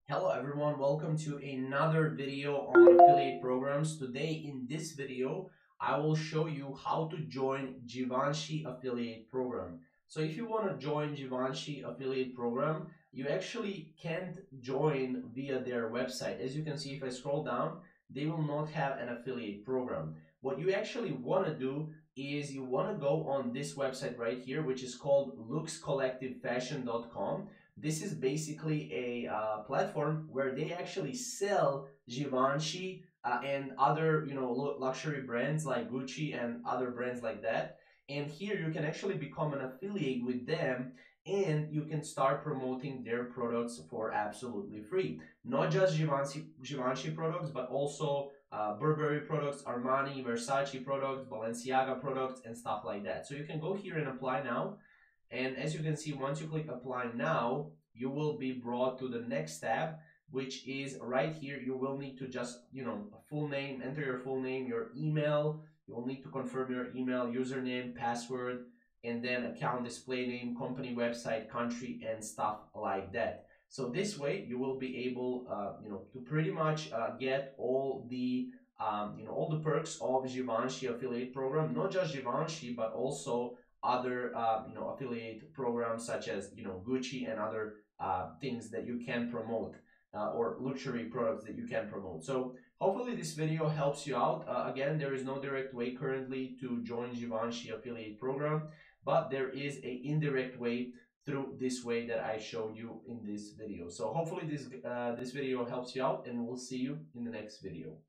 Hello everyone, welcome to another video on affiliate programs. Today in this video, I will show you how to join Givenchy affiliate program. So if you want to join Givenchy affiliate program, you actually can't join via their website. As you can see, if I scroll down, they will not have an affiliate program. What you actually want to do is you want to go on this website right here, which is called luxcollectivefashion.com. This is basically a platform where they actually sell Givenchy and other luxury brands like Gucci and other brands like that. And here you can actually become an affiliate with them and you can start promoting their products for absolutely free. Not just Givenchy products, but also Burberry products, Armani, Versace products, Balenciaga products, and stuff like that. So you can go here and apply now, and as you can see, once you click apply now, you will be brought to the next tab, which is right here. You will need to just, a full name, enter your full name, your email. You will need to confirm your email, username, password, and then account display name, company website, country, and stuff like that. So this way you will be able, to pretty much get all the perks of Givenchy affiliate program, not just Givenchy, but also other affiliate programs such as Gucci and other things that you can promote, or luxury products that you can promote. So hopefully this video helps you out. Again, there is no direct way currently to join Givenchy affiliate program, but there is a indirect way through this way that I showed you in this video. So hopefully this video helps you out, and we'll see you in the next video.